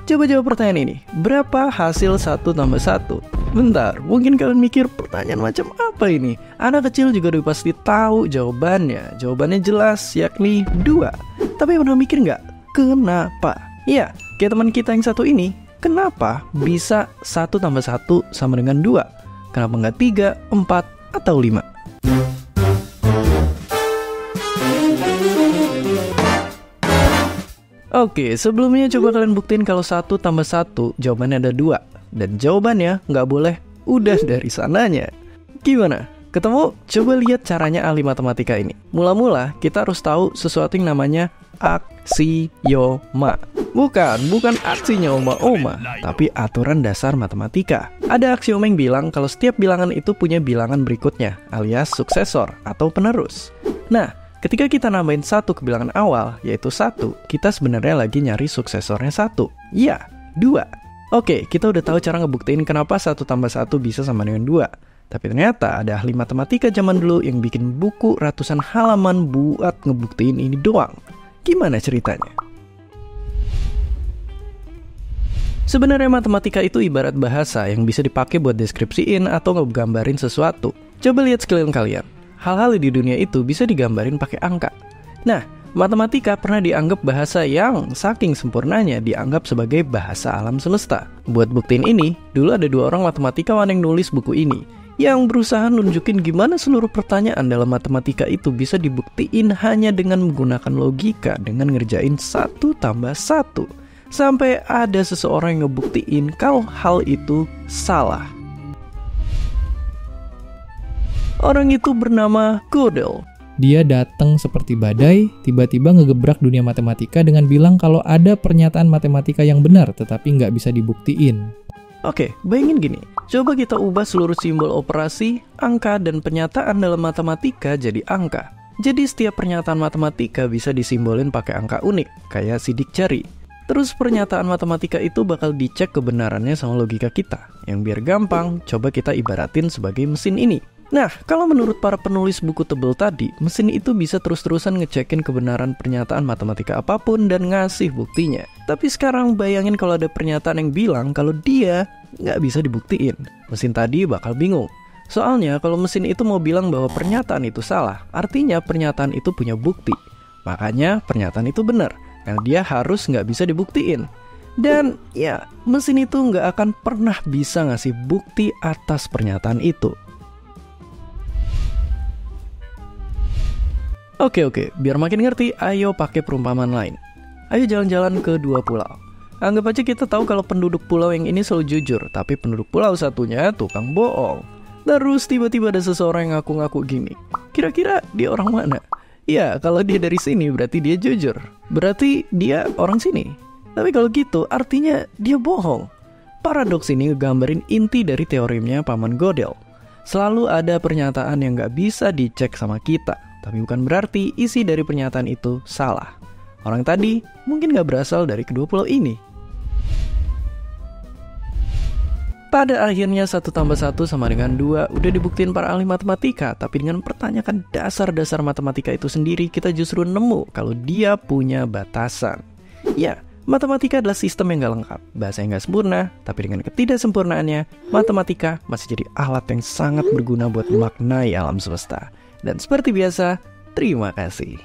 Coba jawab pertanyaan ini. Berapa hasil 1 tambah 1? Bentar, mungkin kalian mikir pertanyaan macam apa ini? Anak kecil juga udah pasti tahu jawabannya. Jawabannya jelas, yakni 2. Tapi pernah mikir nggak? Kenapa? Ya, kayak teman kita yang satu ini. Kenapa bisa 1 tambah 1 sama dengan 2? Kenapa nggak 3, 4, atau 5? Oke, sebelumnya coba kalian buktiin kalau 1 tambah 1 jawabannya ada 2. Dan jawabannya nggak boleh udah dari sananya. Gimana? Ketemu? Coba lihat caranya ahli matematika ini. Mula-mula kita harus tahu sesuatu yang namanya aksioma. Bukan aksioma oma, tapi aturan dasar matematika. Ada aksioma yang bilang kalau setiap bilangan itu punya bilangan berikutnya, alias suksesor atau penerus. Nah, ketika kita nambahin 1 ke bilangan awal, yaitu 1, kita sebenarnya lagi nyari suksesornya 1. Iya, 2. Oke, kita udah tahu cara ngebuktiin kenapa 1 tambah 1 bisa sama dengan 2. Tapi ternyata ada ahli matematika zaman dulu yang bikin buku ratusan halaman buat ngebuktiin ini doang. Gimana ceritanya? Sebenarnya matematika itu ibarat bahasa yang bisa dipakai buat deskripsiin atau ngegambarin sesuatu. Coba lihat sekeliling kalian. Hal-hal di dunia itu bisa digambarin pakai angka. Nah, matematika pernah dianggap bahasa yang saking sempurnanya dianggap sebagai bahasa alam semesta. Buat buktiin ini, dulu ada 2 orang matematikawan yang nulis buku ini, yang berusaha nunjukin gimana seluruh pertanyaan dalam matematika itu bisa dibuktiin hanya dengan menggunakan logika dengan ngerjain 1 tambah 1. Sampai ada seseorang yang ngebuktiin kalau hal itu salah. Orang itu bernama Gödel. Dia datang seperti badai, tiba-tiba ngegebrak dunia matematika dengan bilang kalau ada pernyataan matematika yang benar, tetapi nggak bisa dibuktiin. Oke, bayangin gini. Coba kita ubah seluruh simbol operasi, angka, dan pernyataan dalam matematika jadi angka. Jadi setiap pernyataan matematika bisa disimbolin pakai angka unik, kayak sidik jari. Terus pernyataan matematika itu bakal dicek kebenarannya sama logika kita. Yang biar gampang, coba kita ibaratin sebagai mesin ini. Nah, kalau menurut para penulis buku tebel tadi, mesin itu bisa terus-terusan ngecekin kebenaran pernyataan matematika apapun dan ngasih buktinya. Tapi sekarang bayangin kalau ada pernyataan yang bilang kalau dia nggak bisa dibuktiin. Mesin tadi bakal bingung. Soalnya kalau mesin itu mau bilang bahwa pernyataan itu salah, artinya pernyataan itu punya bukti. Makanya pernyataan itu benar, karena dia harus nggak bisa dibuktiin. Dan ya, mesin itu nggak akan pernah bisa ngasih bukti atas pernyataan itu. Oke, biar makin ngerti, ayo pakai perumpamaan lain. Ayo jalan-jalan ke 2 pulau. Anggap aja kita tahu kalau penduduk pulau yang ini selalu jujur, tapi penduduk pulau satunya tukang bohong. Terus tiba-tiba ada seseorang yang ngaku-ngaku gini. Kira-kira dia orang mana? Ya, kalau dia dari sini berarti dia jujur. Berarti dia orang sini. Tapi kalau gitu artinya dia bohong. Paradoks ini ngegambarin inti dari teoremnya Paman Gödel. Selalu ada pernyataan yang nggak bisa dicek sama kita. Tapi bukan berarti isi dari pernyataan itu salah. Orang tadi mungkin gak berasal dari kedua pulau ini. Pada akhirnya 1 tambah 1 sama dengan 2 udah dibuktiin para ahli matematika. Tapi dengan pertanyakan dasar-dasar matematika itu sendiri, kita justru nemu kalau dia punya batasan. Ya, matematika adalah sistem yang gak lengkap, bahasa yang gak sempurna. Tapi dengan ketidaksempurnaannya, matematika masih jadi alat yang sangat berguna buat memaknai alam semesta. Dan seperti biasa, terima kasih.